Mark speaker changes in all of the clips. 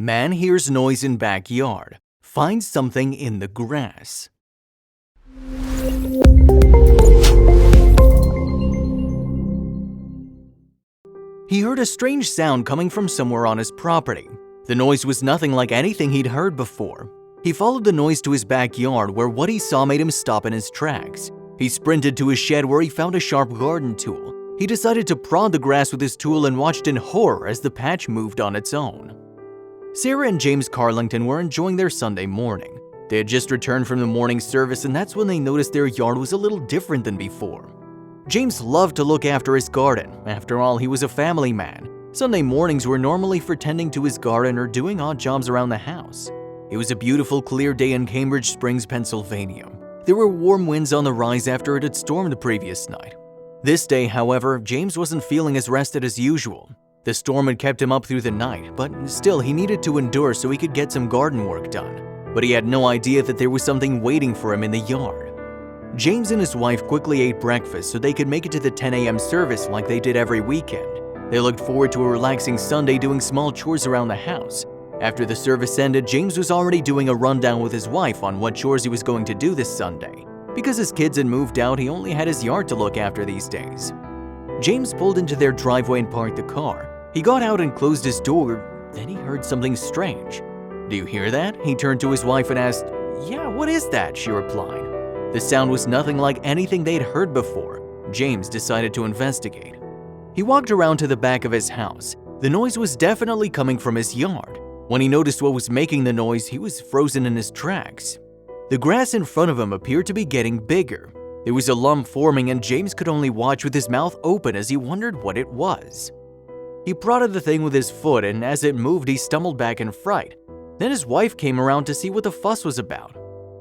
Speaker 1: Man hears noise in backyard. Finds something in the grass. He heard a strange sound coming from somewhere on his property. The noise was nothing like anything he'd heard before. He followed the noise to his backyard where what he saw made him stop in his tracks. He sprinted to his shed where he found a sharp garden tool. He decided to prod the grass with his tool and watched in horror as the patch moved on its own. Sarah and James Carlington were enjoying their Sunday morning. They had just returned from the morning service, and that's when they noticed their yard was a little different than before. James loved to look after his garden. After all, he was a family man. Sunday mornings were normally for tending to his garden or doing odd jobs around the house. It was a beautiful, clear day in Cambridge Springs, Pennsylvania. There were warm winds on the rise after it had stormed the previous night. This day, however, James wasn't feeling as rested as usual. The storm had kept him up through the night, but still he needed to endure so he could get some garden work done. But he had no idea that there was something waiting for him in the yard. James and his wife quickly ate breakfast so they could make it to the 10 a.m. service like they did every weekend. They looked forward to a relaxing Sunday doing small chores around the house. After the service ended, James was already doing a rundown with his wife on what chores he was going to do this Sunday. Because his kids had moved out, he only had his yard to look after these days. James pulled into their driveway and parked the car. He got out and closed his door, then he heard something strange. "Do you hear that?" He turned to his wife and asked. "Yeah, what is that?" she replied. The sound was nothing like anything they'd heard before. James decided to investigate. He walked around to the back of his house. The noise was definitely coming from his yard. When he noticed what was making the noise, he was frozen in his tracks. The grass in front of him appeared to be getting bigger. There was a lump forming and James could only watch with his mouth open as he wondered what it was. He prodded the thing with his foot, and as it moved, he stumbled back in fright. Then his wife came around to see what the fuss was about.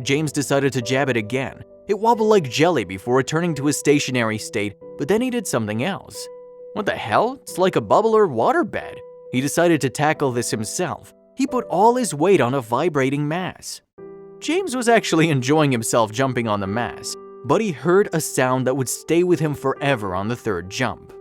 Speaker 1: James decided to jab it again. It wobbled like jelly before returning to his stationary state, but then he did something else. What the hell? It's like a bubble or waterbed. He decided to tackle this himself. He put all his weight on a vibrating mass. James was actually enjoying himself jumping on the mass, but he heard a sound that would stay with him forever on the third jump.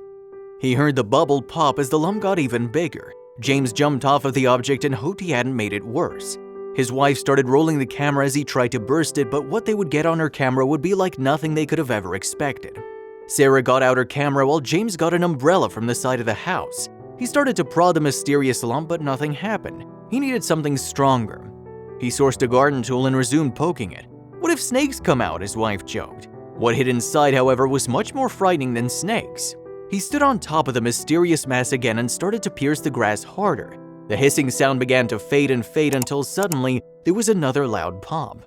Speaker 1: He heard the bubble pop as the lump got even bigger. James jumped off of the object and hoped he hadn't made it worse. His wife started rolling the camera as he tried to burst it, but what they would get on her camera would be like nothing they could have ever expected. Sarah got out her camera while James got an umbrella from the side of the house. He started to prod the mysterious lump, but nothing happened. He needed something stronger. He sourced a garden tool and resumed poking it. "What if snakes come out?" his wife joked. What hid inside, however, was much more frightening than snakes. He stood on top of the mysterious mass again and started to pierce the grass harder. The hissing sound began to fade and fade until suddenly there was another loud pop.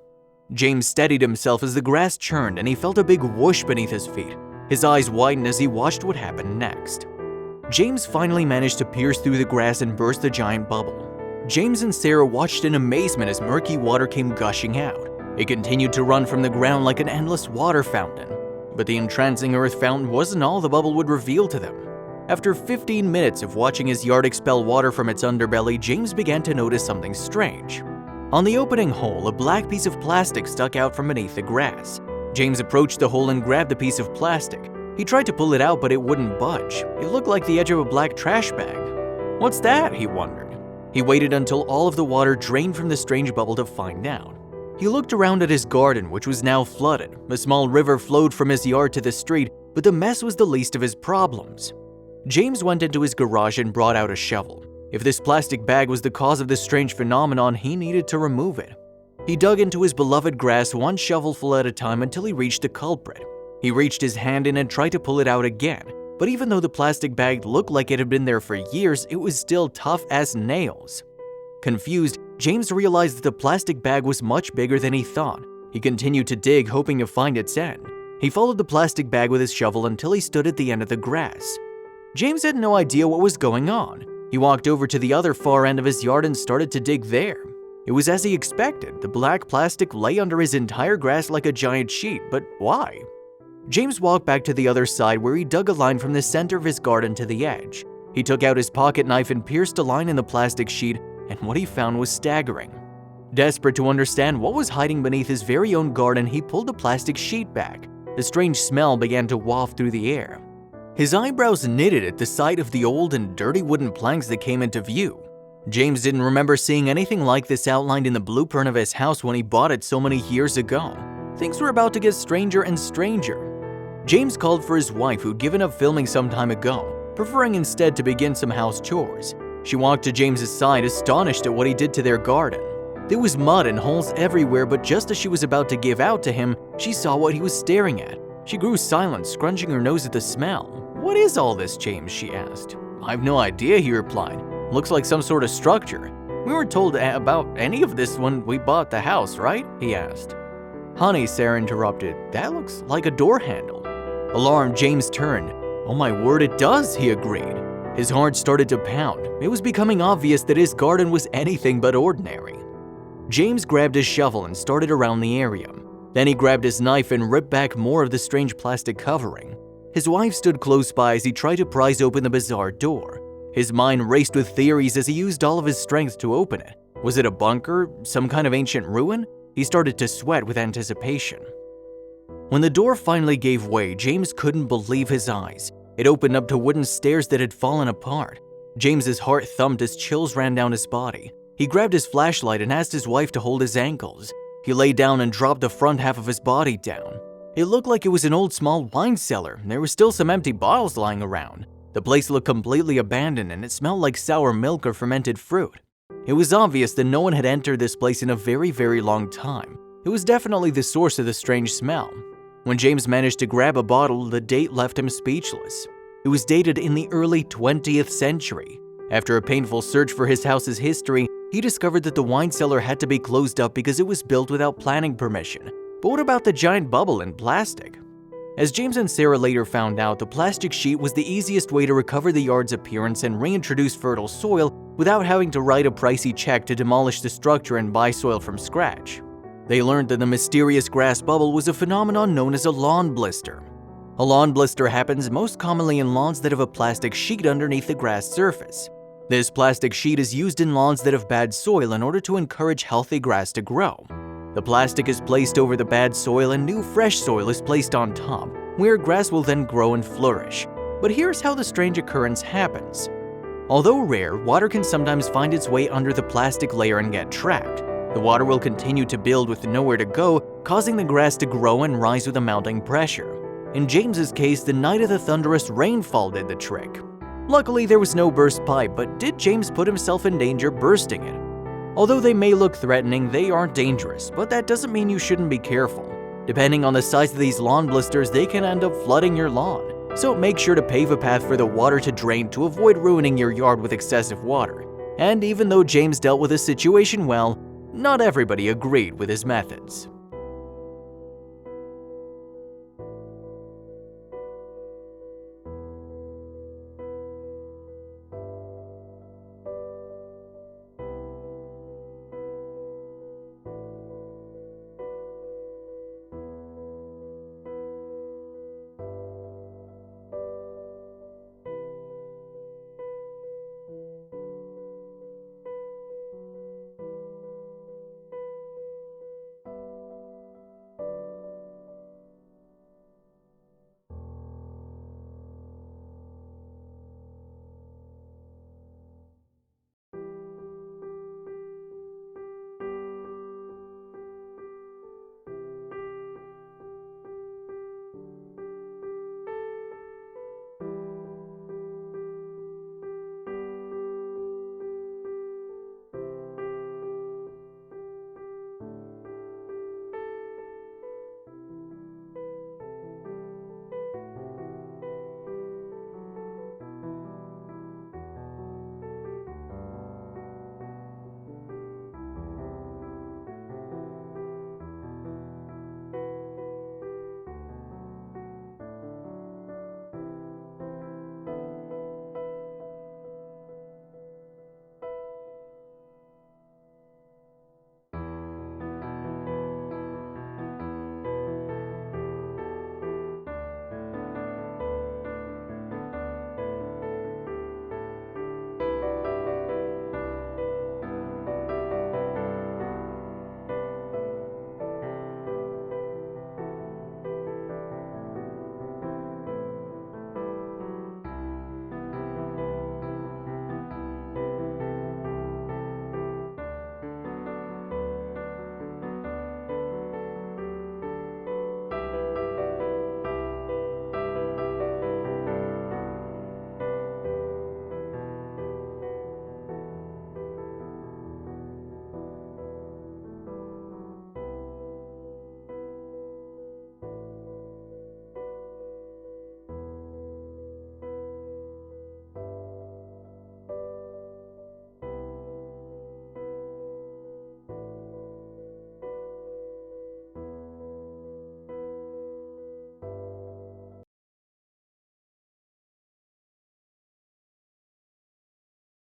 Speaker 1: James steadied himself as the grass churned and he felt a big whoosh beneath his feet. His eyes widened as he watched what happened next. James finally managed to pierce through the grass and burst the giant bubble. James and Sarah watched in amazement as murky water came gushing out. It continued to run from the ground like an endless water fountain. But the entrancing earth fountain wasn't all the bubble would reveal to them. After 15 minutes of watching his yard expel water from its underbelly, James began to notice something strange. On the opening hole, a black piece of plastic stuck out from beneath the grass. James approached the hole and grabbed the piece of plastic. He tried to pull it out, but it wouldn't budge. It looked like the edge of a black trash bag. "What's that?" he wondered. He waited until all of the water drained from the strange bubble to find out. He looked around at his garden, which was now flooded. A small river flowed from his yard to the street, but the mess was the least of his problems. James went into his garage and brought out a shovel. If this plastic bag was the cause of this strange phenomenon, he needed to remove it. He dug into his beloved grass one shovelful at a time until he reached the culprit. He reached his hand in and tried to pull it out again, but even though the plastic bag looked like it had been there for years, it was still tough as nails. Confused, James realized that the plastic bag was much bigger than he thought. He continued to dig, hoping to find its end. He followed the plastic bag with his shovel until he stood at the end of the grass. James had no idea what was going on. He walked over to the other far end of his yard and started to dig there. It was as he expected. The black plastic lay under his entire grass like a giant sheet, but why? James walked back to the other side where he dug a line from the center of his garden to the edge. He took out his pocket knife and pierced a line in the plastic sheet, and what he found was staggering. Desperate to understand what was hiding beneath his very own garden, he pulled the plastic sheet back. A strange smell began to waft through the air. His eyebrows knitted at the sight of the old and dirty wooden planks that came into view. James didn't remember seeing anything like this outlined in the blueprint of his house when he bought it so many years ago. Things were about to get stranger and stranger. James called for his wife, who'd given up filming some time ago, preferring instead to begin some house chores. She walked to James's side, astonished at what he did to their garden. There was mud and holes everywhere, but just as she was about to give out to him, she saw what he was staring at. She grew silent, scrunching her nose at the smell. "What is all this, James?" she asked. "I've no idea," he replied. "Looks like some sort of structure. We weren't told about any of this when we bought the house, right?" he asked. "Honey," Sarah interrupted, "that looks like a door handle." Alarmed, James turned. "Oh my word, it does," he agreed. His heart started to pound. It was becoming obvious that his garden was anything but ordinary. James grabbed his shovel and started around the area. Then he grabbed his knife and ripped back more of the strange plastic covering. His wife stood close by as he tried to prise open the bizarre door. His mind raced with theories as he used all of his strength to open it. Was it a bunker? Some kind of ancient ruin? He started to sweat with anticipation. When the door finally gave way, James couldn't believe his eyes. It opened up to wooden stairs that had fallen apart. James's heart thumped as chills ran down his body. He grabbed his flashlight and asked his wife to hold his ankles. He lay down and dropped the front half of his body down. It looked like it was an old small wine cellar. There were still some empty bottles lying around. The place looked completely abandoned and it smelled like sour milk or fermented fruit. It was obvious that no one had entered this place in a very, very long time. It was definitely the source of the strange smell. When James managed to grab a bottle, the date left him speechless. It was dated in the early 20th century. After a painful search for his house's history, he discovered that the wine cellar had to be closed up because it was built without planning permission. But what about the giant bubble in plastic? As James and Sarah later found out, the plastic sheet was the easiest way to recover the yard's appearance and reintroduce fertile soil without having to write a pricey check to demolish the structure and buy soil from scratch. They learned that the mysterious grass bubble was a phenomenon known as a lawn blister. A lawn blister happens most commonly in lawns that have a plastic sheet underneath the grass surface. This plastic sheet is used in lawns that have bad soil in order to encourage healthy grass to grow. The plastic is placed over the bad soil and new fresh soil is placed on top, where grass will then grow and flourish. But here's how the strange occurrence happens. Although rare, water can sometimes find its way under the plastic layer and get trapped. The water will continue to build with nowhere to go, causing the grass to grow and rise with a mounting pressure. In James's case, the night of the thunderous rainfall did the trick. Luckily, there was no burst pipe, but did James put himself in danger bursting it? Although they may look threatening, they aren't dangerous, but that doesn't mean you shouldn't be careful. Depending on the size of these lawn blisters, they can end up flooding your lawn. So make sure to pave a path for the water to drain to avoid ruining your yard with excessive water. And even though James dealt with the situation well, not everybody agreed with his methods.